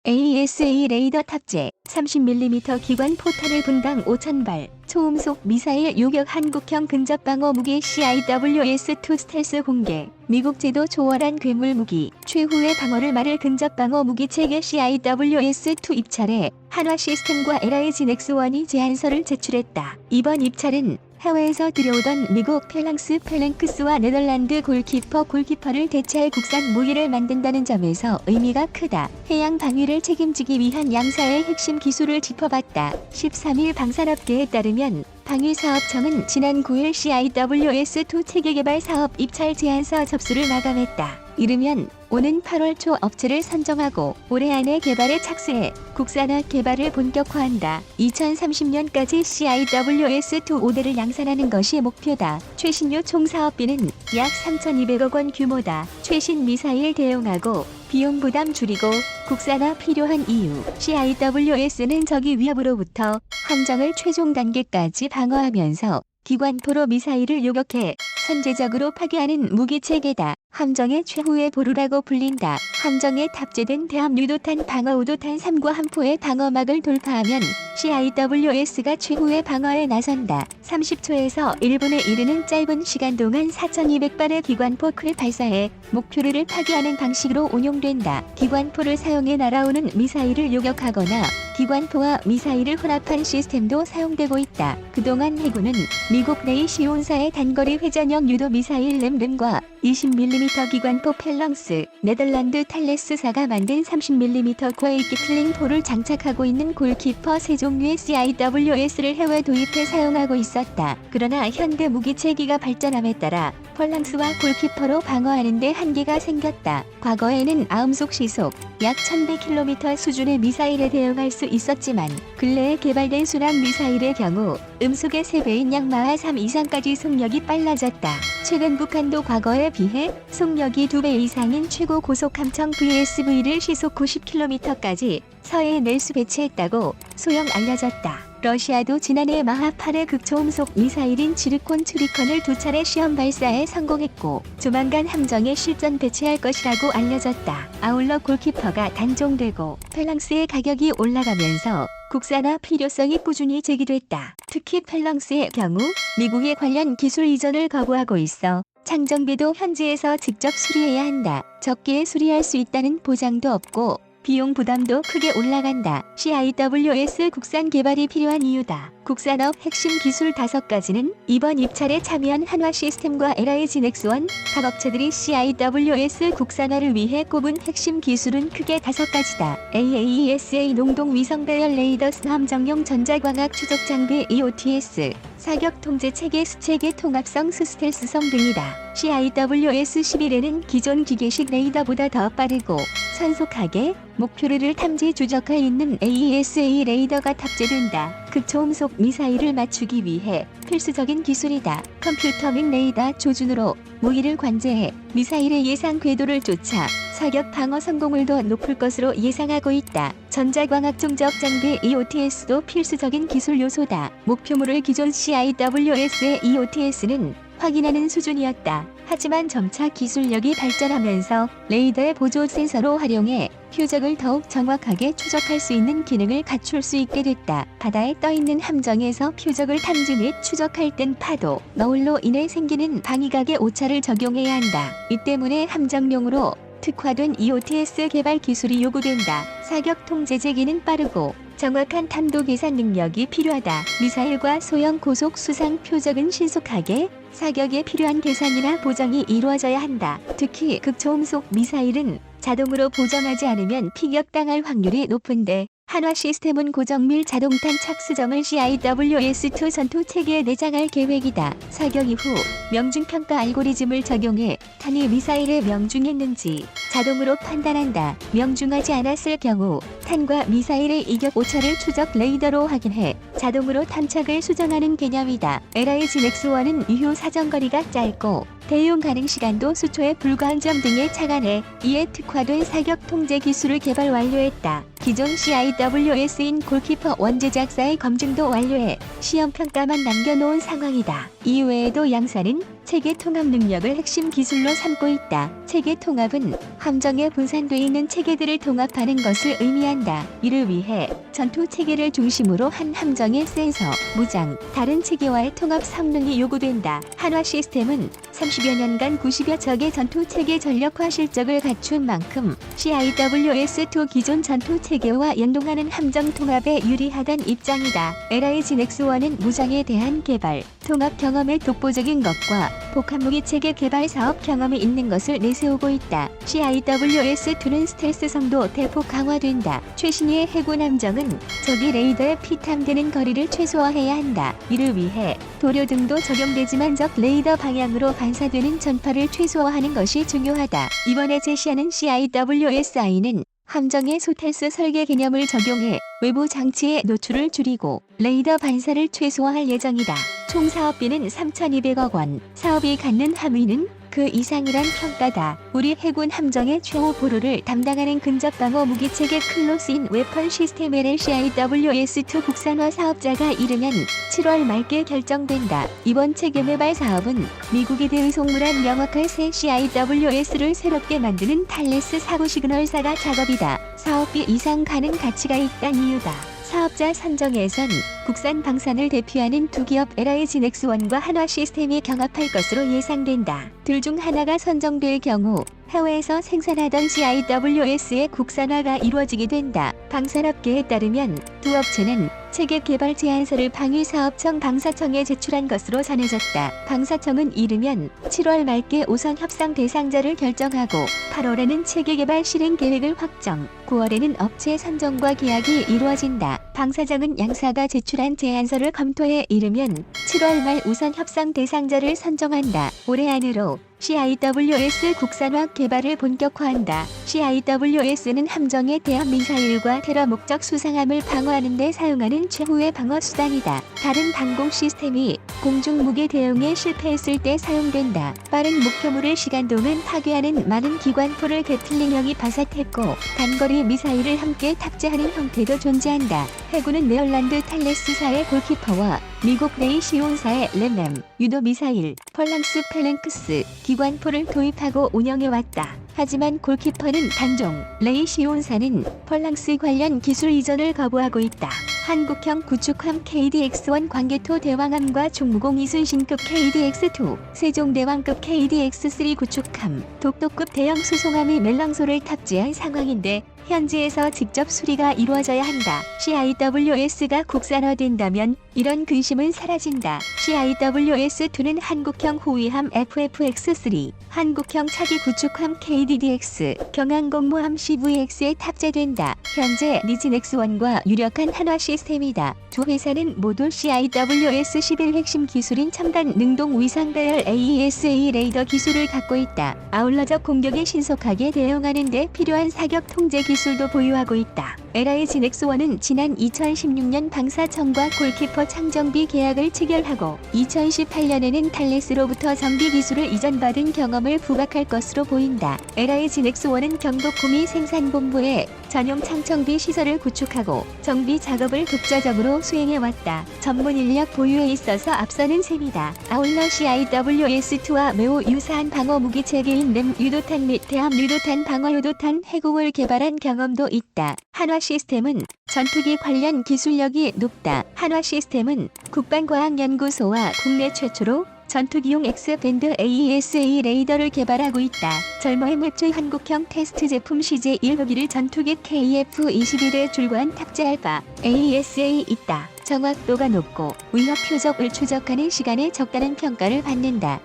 AESA 레이더 탑재 30mm 기관 포탄을 분당 5,000발 초음속 미사일 요격 한국형 근접방어 무기 CIWS-2 스텔스 공개. 미국 제도 초월한 괴물 무기 최후의 방어를 말을 근접방어 무기 체계 CIWS-2 입찰에 한화 시스템과 LIG 넥스원이 제안서를 제출했다. 이번 입찰은 해외에서 들여오던 미국 펠랑스 펠랭크스와 네덜란드 골키퍼를 대체할 국산 무기를 만든다는 점에서 의미가 크다. 해양 방위를 책임지기 위한 양사의 핵심 기술을 짚어봤다. 13일 방산업계에 따르면 방위사업청은 지난 9일 CIWS-2 체계 개발 사업 입찰 제안서 접수를 마감했다. 이르면 오는 8월 초 업체를 선정하고 올해 안에 개발에 착수해 국산화 개발을 본격화한다. 2030년까지 CIWS-2 5대를 양산하는 것이 목표다. 최신료 총 사업비는 약 3,200억 원 규모다. 최신 미사일 대용하고 비용 부담 줄이고 국산화 필요한 이유. CIWS는 적의 위협으로부터 함정을 최종 단계까지 방어하면서 기관포로 미사일을 요격해 선제적으로 파괴하는 무기체계다. 함정의 최후의 보루라고 불린다. 함정에 탑재된 대함 유도탄 방어 우도탄 3과 함포의 방어막을 돌파하면 CIWS가 최후의 방어에 나선다. 30초에서 1분에 이르는 짧은 시간 동안 4,200발의 기관포를 발사해 목표를 파괴하는 방식으로 운용된다. 기관포를 사용해 날아오는 미사일을 요격하거나 기관포와 미사일을 혼합한 시스템도 사용되고 있다. 그동안 해군은 미국 레이시온사의 단거리 회전형 유도 미사일 램과 20mm 기관포 펠랑스, 네덜란드 탈레스사가 만든 30mm 퀘이크 킬링포를 장착하고 있는 골키퍼 세 종류의 CIWS를 해외 도입해 사용하고 있었다. 그러나 현대 무기 체계가 발전함에 따라 펠랑스와 골키퍼로 방어하는 데 한계가 생겼다. 과거에는 아음속 시속 약 1100km 수준의 미사일에 대응할 수 있었지만 근래에 개발된 순항 미사일의 경우 음속의 3배인 약 마하 3 이상까지 속력이 빨라졌다. 최근 북한도 과거에 비해 속력이 2배 이상인 최고 고속 함청 VSV를 시속 90km까지 서해에 내수 배치했다고 소형 알려졌다. 러시아도 지난해 마하 8의 극초음속 미사일인 지르콘 추리콘을 2차례 시험 발사에 성공했고 조만간 함정에 실전 배치할 것이라고 알려졌다. 아울러 골키퍼가 단종되고 펠랑스의 가격이 올라가면서 국산화 필요성이 꾸준히 제기됐다. 특히 펠랑스의 경우 미국의 관련 기술 이전을 거부하고 있어 장정비도 현지에서 직접 수리해야 한다. 적게 수리할 수 있다는 보장도 없고 비용 부담도 크게 올라간다. CIWS 국산 개발이 필요한 이유다. 국산업 핵심 기술 5가지는 이번 입찰에 참여한 한화 시스템과 LIG 넥스원 각 업체들이 CIWS 국산화를 위해 꼽은 핵심 기술은 크게 5가지다. AESA 농동 위성 배열 레이더스 함정용 전자광학 추적 장비 EOTS 사격 통제 체계 수체계 통합성 스텔스성 등이다. CIWS-11에는 기존 기계식 레이더보다 더 빠르고 신속하게 목표를 탐지 추적할 있는 AESA 레이더가 탑재된다. 극초음속 미사일을 맞추기 위해 필수적인 기술이다. 컴퓨터 및 레이더 조준으로 무기를 관제해 미사일의 예상 궤도를 쫓아 사격 방어 성공을 더 높일 것으로 예상하고 있다. 전자광학 종적 장비 EOTS도 필수적인 기술 요소다. 목표물을 기존 CIWS의 EOTS는 확인하는 수준이었다. 하지만 점차 기술력이 발전하면서 레이더의 보조 센서로 활용해 표적을 더욱 정확하게 추적할 수 있는 기능을 갖출 수 있게 됐다. 바다에 떠있는 함정에서 표적을 탐지 및 추적할 땐 파도, 너울로 인해 생기는 방위각의 오차를 적용해야 한다. 이 때문에 함정용으로 특화된 EOTS 개발 기술이 요구된다. 사격 통제 제기는 빠르고 정확한 탄도 계산 능력이 필요하다. 미사일과 소형 고속 수상 표적은 신속하게 사격에 필요한 계산이나 보정이 이루어져야 한다. 특히 극초음속 미사일은 자동으로 보정하지 않으면 피격당할 확률이 높은데 한화 시스템은 고정밀 자동탄 착수정을 CIWS-2 전투 체계에 내장할 계획이다. 사격 이후 명중평가 알고리즘을 적용해 탄이 미사일에 명중했는지 자동으로 판단한다. 명중하지 않았을 경우 탄과 미사일의 이격 오차를 추적 레이더로 확인해 자동으로 탄착을 수정하는 개념이다. LIG 넥스원은 유효 사정거리가 짧고 대용 가능 시간도 수초에 불과한 점 등에 착안해 이에 특화된 사격 통제 기술을 개발 완료했다. 기존 CIWS인 골키퍼 원제작사의 검증도 완료해 시험 평가만 남겨놓은 상황이다. 이외에도 양사는 체계 통합 능력을 핵심 기술로 삼고 있다. 체계 통합은 함정에 분산돼 있는 체계들을 통합하는 것을 의미한다. 이를 위해 전투 체계를 중심으로 한 함정의 센서, 무장, 다른 체계와의 통합 성능이 요구된다. 한화 시스템은 30여 년간 90여 척의 전투 체계 전력화 실적을 갖춘 만큼 CIWS2 기존 전투 체계와 연동하는 함정 통합에 유리하다는 입장이다. LIG 넥스1은 무장에 대한 개발, 통합 경험의 독보적인 것과 복합무기 체계 개발 사업 경험이 있는 것을 내세우고 있다. CIWS2는 스텔스성도 대폭 강화된다. 최신의 해군 함정은 적이 레이더에 피탐되는 거리를 최소화해야 한다. 이를 위해 도료 등도 적용되지만 적 레이더 방향으로 반사되는 전파를 최소화하는 것이 중요하다. 이번에 제시하는 CIWSI는 함정의 소텔스 설계 개념을 적용해 외부 장치의 노출을 줄이고 레이더 반사를 최소화할 예정이다. 총 사업비는 3,200억 원, 사업이 갖는 함의는 그 이상이란 평가다. 우리 해군 함정의 최후 보루를 담당하는 근접방어 무기체계 클로스인 웨펀 시스템 LCIWS2 국산화 사업자가 이르면 7월 말께 결정된다. 이번 체계 개발 사업은 미국이 대의송물한 명확할 새 CIWS를 새롭게 만드는 탈레스 사고 시그널사가 작업이다. 사업비 이상 가는 가치가 있다는 이유다. 사업자 선정에선 국산 방산을 대표하는 두 기업 LIG 넥스1과 한화 시스템이 경합할 것으로 예상된다. 둘 중 하나가 선정될 경우 해외에서 생산하던 CIWS의 국산화가 이루어지게 된다. 방산업계에 따르면 두 업체는 체계 개발 제안서를 방위사업청 방사청에 제출한 것으로 전해졌다. 방사청은 이르면 7월 말께 우선 협상 대상자를 결정하고 8월에는 체계 개발 실행 계획을 확정, 9월에는 업체 선정과 계약이 이루어진다. 방사청은 양사가 제출한 제안서를 검토해 이르면 7월 말 우선 협상 대상자를 선정한다. 올해 안으로 CIWS 국산화 개발을 본격화한다. CIWS는 함정의 대함 미사일과 테러 목적 수상함을 방어하는 데 사용하는 최후의 방어 수단이다. 다른 방공 시스템이 공중 무기 대응에 실패했을 때 사용된다. 빠른 목표물을 시간 동안 파괴하는 많은 기관포를 게틀링형이 바삭했고 단거리 미사일을 함께 탑재하는 형태도 존재한다. 해군은 네덜란드 탈레스사의 골키퍼와 미국 레이시온사의 램램, 유도 미사일, 펄랑스 펠랭크스, 기관포를 도입하고 운영해왔다. 하지만 골키퍼는 단종, 레이시온사는 펄랑스 관련 기술 이전을 거부하고 있다. 한국형 구축함 KDX-1 광개토 대왕함과 총무공 이순신급 KDX-2, 세종대왕급 KDX-3 구축함, 독도급 대형 수송함이 멜랑소를 탑재한 상황인데 현지에서 직접 수리가 이루어져야 한다. CIWS가 국산화된다면 이런 근심은 사라진다. CIWS2는 한국형 호위함 FFX-3, 한국형 차기 구축함 KDDX, 경항공모함 CVX에 탑재된다. 현재 리지넥스1과 유력한 한화 시스템이다. 두 회사는 모두 CIWS-11 핵심 기술인 첨단 능동 위상 배열 AESA 레이더 기술을 갖고 있다. 아울러 적 공격에 신속하게 대응하는 데 필요한 사격 통제 기술도 보유하고 있다. LIG 넥스1은 지난 2016년 방사청과 골키퍼 창정비 계약을 체결하고 2018년에는 탈레스로부터 정비 기술을 이전받은 경험을 부각할 것으로 보인다. LIG 넥스1은 경북구미 생산본부에 전용 창정비 시설을 구축하고 정비 작업을 독자적으로 수행해왔다. 전문 인력 보유에 있어서 앞서는 셈이다. 아울러 CIWS2와 매우 유사한 방어 무기 체계인 램 유도탄 및 대함 유도탄 방어 유도탄 해공을 개발한 경험도 있다. 한화 시스템은 전투기 관련 기술력이 높다. 한화 시스템은 국방과학연구소와 국내 최초로 전투기용 X밴드 AESA 레이더를 개발하고 있다. 젊어의 맵조 한국형 테스트 제품 CJ1호기를 전투기 KF-21에 줄과한 탑재할 바 AESA 있다. 정확도가 높고 위협 표적을 추적하는 시간에 적다는 평가를 받는다.